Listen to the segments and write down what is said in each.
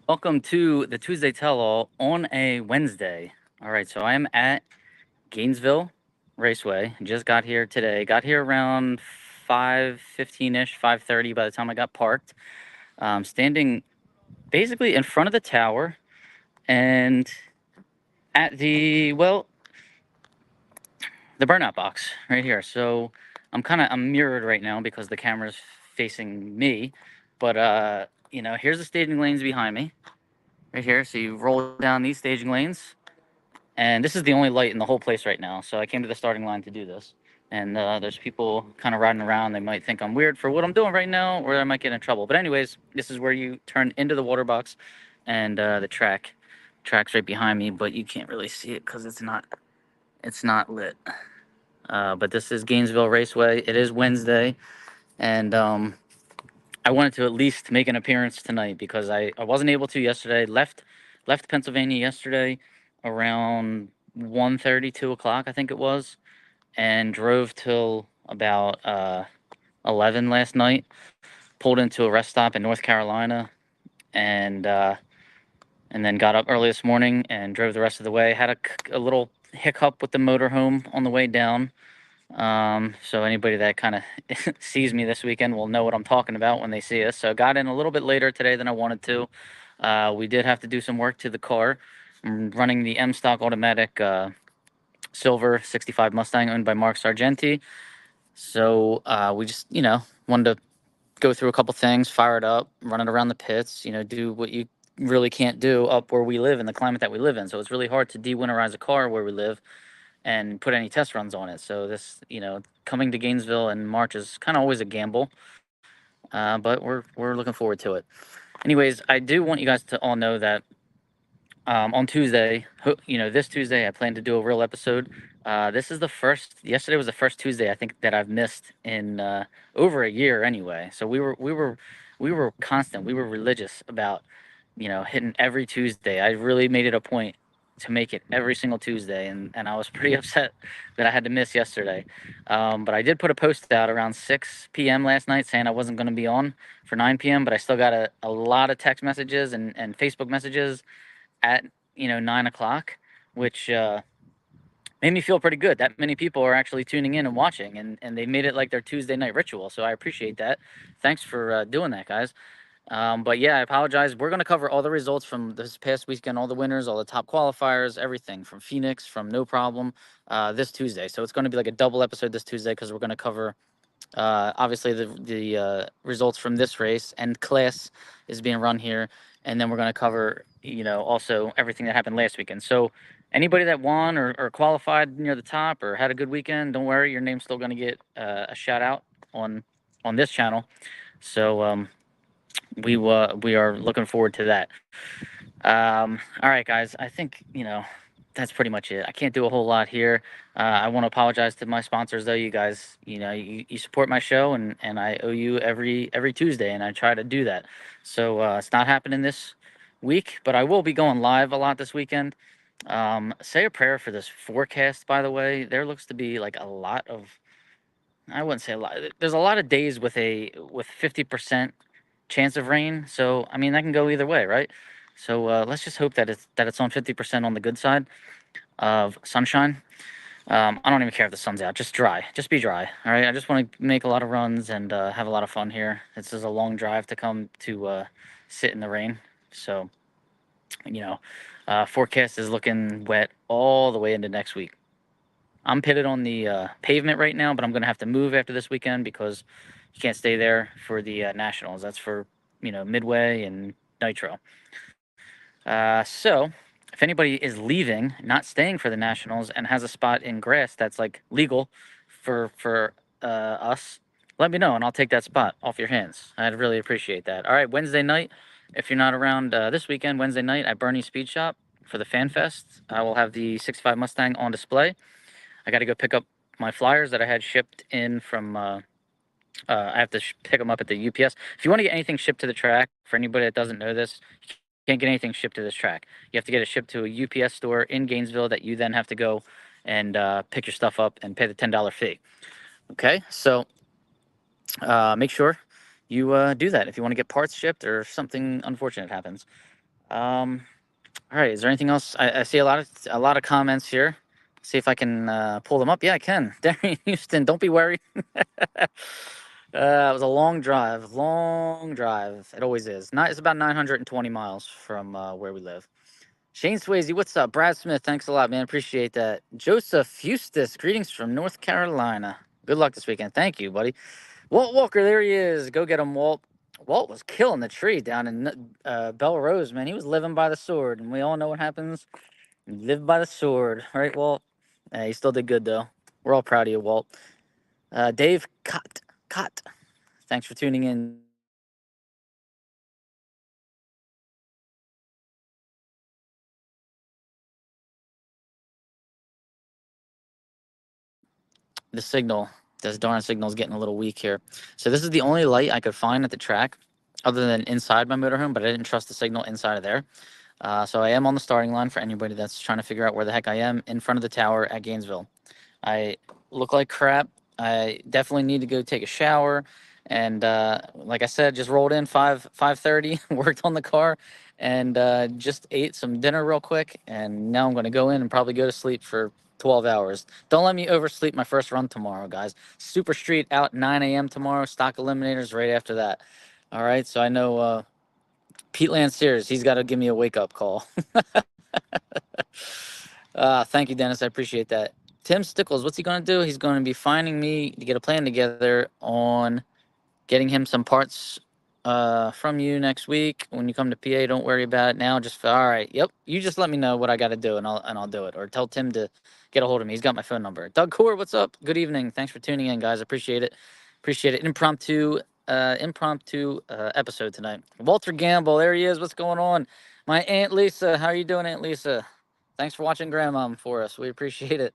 Welcome to the Tuesday Tell-All on a Wednesday. All right, so I am at Gainesville Raceway. Just got here today. Got here around 5:15-ish, 5:30 by the time I got parked. Standing basically in front of the tower and at the burnout box right here. So I'm mirrored right now because the camera's facing me. But here's the staging lanes behind me. Right here. So you roll down these staging lanes. And this is the only light in the whole place right now. So I came to the starting line to do this. And there's people kind of riding around. They might think I'm weird for what I'm doing right now, or I might get in trouble. But anyways, this is where you turn into the water box, and the track's right behind me, but you can't really see it because it's not lit. But this is Gainesville Raceway. It is Wednesday, and I wanted to at least make an appearance tonight because I wasn't able to yesterday. Left Pennsylvania yesterday around 1:30, 2 o'clock, I think it was, and drove till about 11 last night. Pulled into a rest stop in North Carolina, and then got up early this morning and drove the rest of the way. Had a little hiccup with the motorhome on the way down. So anybody that kind of sees me this weekend will know what I'm talking about when they see us. So got in a little bit later today than I wanted to. We did have to do some work to the car. I'm running the M stock automatic silver 65 Mustang owned by Mark Sargenti. So we just wanted to go through a couple things, fire it up, run it around the pits. Do what you really can't do up where we live in the climate that we live in. So it's really hard to de-winterize a car where we live and put any test runs on it. So this, coming to Gainesville in March is kind of always a gamble, but we're looking forward to it. Anyways, I do want you guys to all know that on Tuesday, this Tuesday, I plan to do a real episode. This is the first. Yesterday was the first Tuesday I think that I've missed in over a year. Anyway, so we were constant. We were religious about hitting every Tuesday. I really made it a point to make it every single Tuesday, and I was pretty upset that I had to miss yesterday. But I did put a post out around 6 p.m. last night saying I wasn't going to be on for 9 p.m., but I still got a lot of text messages and Facebook messages at 9 o'clock, which made me feel pretty good. That many people are actually tuning in and watching, and they made it like their Tuesday night ritual. So I appreciate that. Thanks for doing that, guys. But yeah, I apologize. We're going to cover all the results from this past weekend, all the winners, all the top qualifiers, everything from Phoenix, from No Problem, this Tuesday. So it's going to be like a double episode this Tuesday because we're going to cover obviously the results from this race, and class is being run here, and then we're going to cover also everything that happened last weekend. So anybody that won or qualified near the top or had a good weekend, don't worry, your name's still going to get a shout out on this channel. So we are looking forward to that. All right, guys. I think that's pretty much it. I can't do a whole lot here. I want to apologize to my sponsors, though. You guys, you support my show, and I owe you every Tuesday, and I try to do that. So it's not happening this week, but I will be going live a lot this weekend. Say a prayer for this forecast. By the way, there looks to be like a lot of. I wouldn't say a lot. There's a lot of days with 50% chance of rain. So I mean that can go either way, right? So let's just hope that it's on 50% on the good side of sunshine. I don't even care if the sun's out. Just dry. Just be dry. All right. I just want to make a lot of runs and have a lot of fun here. This is a long drive to come to sit in the rain. So forecast is looking wet all the way into next week. I'm pitted on the pavement right now, but I'm gonna have to move after this weekend because you can't stay there for the nationals. That's for Midway and Nitro. So if anybody is leaving, not staying for the nationals, and has a spot in grass that's like legal for us, let me know and I'll take that spot off your hands. I'd really appreciate that. All right, Wednesday night. If you're not around this weekend, Wednesday night at Bernie's Speed Shop for the Fan Fest, I will have the 65 Mustang on display. I got to go pick up my flyers that I had shipped in from. I have to pick them up at the UPS. If you want to get anything shipped to the track, for anybody that doesn't know this, you can't get anything shipped to this track. You have to get it shipped to a UPS store in Gainesville that you then have to go and pick your stuff up and pay the $10 fee. Okay, so make sure you do that if you want to get parts shipped or something unfortunate happens. All right. Is there anything else? I see a lot of comments here. See if I can pull them up. Yeah, I can. Darian Houston, don't be worried. It was a long drive. Long drive. It always is. It's about 920 miles from where we live. Shane Swayze, what's up? Brad Smith, thanks a lot, man. Appreciate that. Joseph Eustis, greetings from North Carolina. Good luck this weekend. Thank you, buddy. Walt Walker, there he is. Go get him, Walt. Walt was killing the tree down in Belle Rose, man. He was living by the sword, and we all know what happens. You live by the sword, right, Walt? He still did good, though. We're all proud of you, Walt. Dave Cott, thanks for tuning in. The signal, this darn signal is getting a little weak here. So this is the only light I could find at the track other than inside my motorhome, but I didn't trust the signal inside of there. So I am on the starting line for anybody that's trying to figure out where the heck I am, in front of the tower at Gainesville. I look like crap. I definitely need to go take a shower. And like I said, just rolled in 5:30, worked on the car, and just ate some dinner real quick. And now I'm going to go in and probably go to sleep for 12 hours. Don't let me oversleep my first run tomorrow, guys. Super Street out 9 a.m. tomorrow. Stock Eliminators right after that. All right, so I know Pete Lanciers, he's got to give me a wake-up call. Thank you, Dennis. I appreciate that. Tim Stickles, what's he going to do? He's going to be finding me to get a plan together on getting him some parts from you next week. When you come to PA, don't worry about it now. Just all right. Yep. You just let me know what I got to do, and I'll do it. Or tell Tim to get a hold of me. He's got my phone number. Doug Core, what's up? Good evening. Thanks for tuning in, guys. Appreciate it. Appreciate it. Impromptu episode tonight. Walter Gamble, there he is. What's going on? My Aunt Lisa, how are you doing, Aunt Lisa? Thanks for watching Grandmom for us. We appreciate it.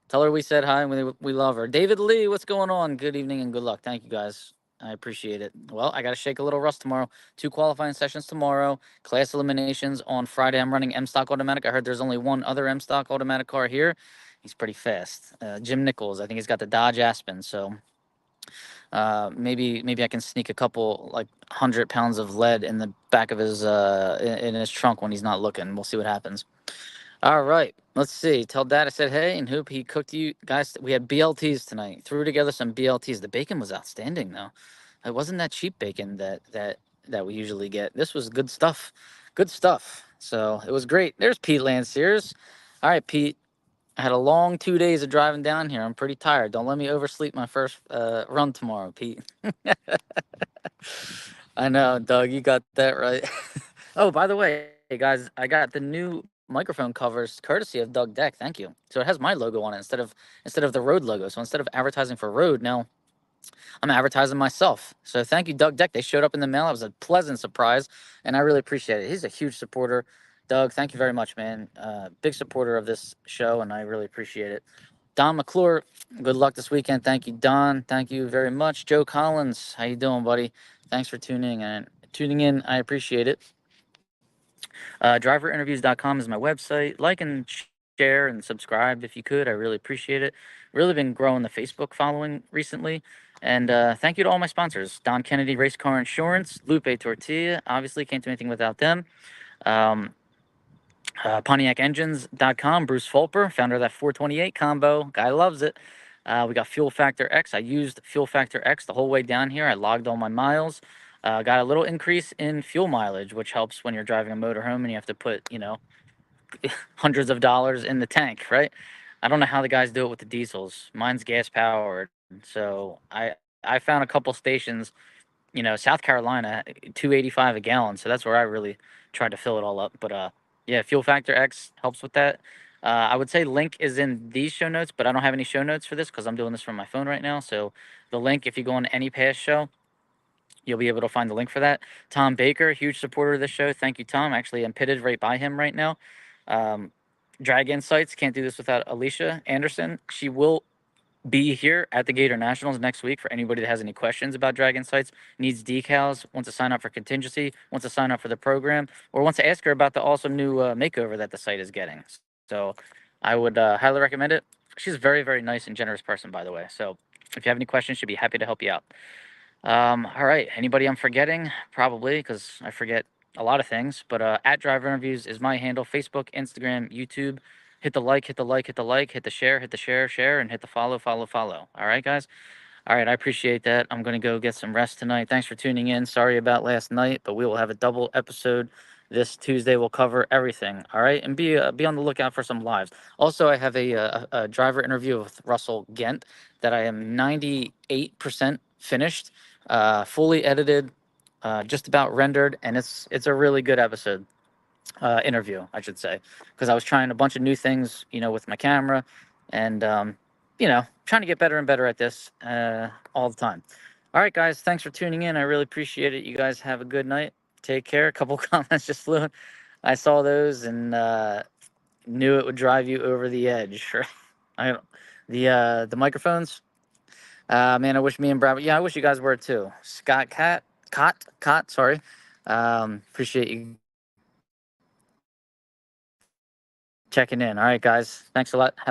Tell her we said hi and we love her. David Lee, what's going on? Good evening and good luck. Thank you, guys. I appreciate it. Well, I got to shake a little rust tomorrow. 2 qualifying sessions tomorrow. Class eliminations on Friday. I'm running M stock automatic. I heard there's only one other M stock automatic car here. He's pretty fast. Jim Nichols. I think he's got the Dodge Aspen. So maybe I can sneak a couple, like 100 pounds of lead in the back of his in his trunk when he's not looking. We'll see what happens. All right, let's see. Tell Dad I said hey, and hope he cooked you guys. We had BLTs tonight. Threw together some BLTs. The bacon was outstanding, though. It wasn't that cheap bacon that we usually get. This was good stuff. Good stuff. So it was great. There's Pete Lanciers. All right, Pete. I had a long 2 days of driving down here. I'm pretty tired. Don't let me oversleep my first run tomorrow, Pete. I know, Doug. You got that right. Oh, by the way, hey guys, I got the new microphone covers courtesy of Doug Deck. Thank you. So it has my logo on it instead of the Road logo. So instead of advertising for Road, now I'm advertising myself. So thank you, Doug Deck. They showed up in the mail. It was a pleasant surprise, and I really appreciate it. He's a huge supporter. Doug, thank you very much, man. Big supporter of this show, and I really appreciate it. Don McClure, good luck this weekend. Thank you, Don. Thank you very much. Joe Collins, how you doing, buddy? Thanks for tuning in. I appreciate it. Driverinterviews.com is my website. Like and share and subscribe if you could. I really appreciate it. Really been growing the Facebook following recently. And thank you to all my sponsors. Don Kennedy Race Car Insurance, Lupe Tortilla. Obviously, can't do anything without them. Um, PontiacEngines.com, Bruce Fulper, founder of that 428 combo. Guy loves it. We got Fuel Factor X. I used Fuel Factor X the whole way down here. I logged all my miles. Got a little increase in fuel mileage, which helps when you're driving a motorhome and you have to put, hundreds of dollars in the tank, right? I don't know how the guys do it with the diesels. Mine's gas powered. So I found a couple stations, South Carolina, 285 a gallon. So that's where I really tried to fill it all up. But yeah, Fuel Factor X helps with that. I would say link is in these show notes, but I don't have any show notes for this because I'm doing this from my phone right now. So the link, if you go on any past show, you'll be able to find the link for that. Tom Baker, huge supporter of this show. Thank you, Tom. Actually, I'm pitted right by him right now. Drag Insights, can't do this without Alicia Anderson. She will be here at the Gator Nationals next week for anybody that has any questions about Drag Insights, needs decals, wants to sign up for contingency, wants to sign up for the program, or wants to ask her about the awesome new makeover that the site is getting. So I would highly recommend it. She's a very, very nice and generous person, by the way. So if you have any questions, she'd be happy to help you out. All right. Anybody I'm forgetting? Probably, because I forget a lot of things, but at Driver Interviews is my handle. Facebook, Instagram, YouTube. Hit the like, hit the like, hit the like, hit the share, share, and hit the follow, follow, follow. All right, guys. All right, I appreciate that. I'm going to go get some rest tonight. Thanks for tuning in. Sorry about last night, but we will have a double episode this Tuesday. We'll cover everything. All right, and be on the lookout for some lives. Also, I have a driver interview with Russell Gent that I am 98% finished, fully edited, just about rendered, and it's a really good episode. Interview, I should say, because I was trying a bunch of new things, with my camera, and trying to get better and better at this all the time. All right, guys, thanks for tuning in. I really appreciate it. You guys have a good night. Take care. A couple comments just flew in. I saw those and knew it would drive you over the edge. Right? I the microphones. Man, I wish me and Brad. Yeah, I wish you guys were too. Scott, Cot. Sorry. Appreciate you checking in. All right, guys. Thanks a lot. Have a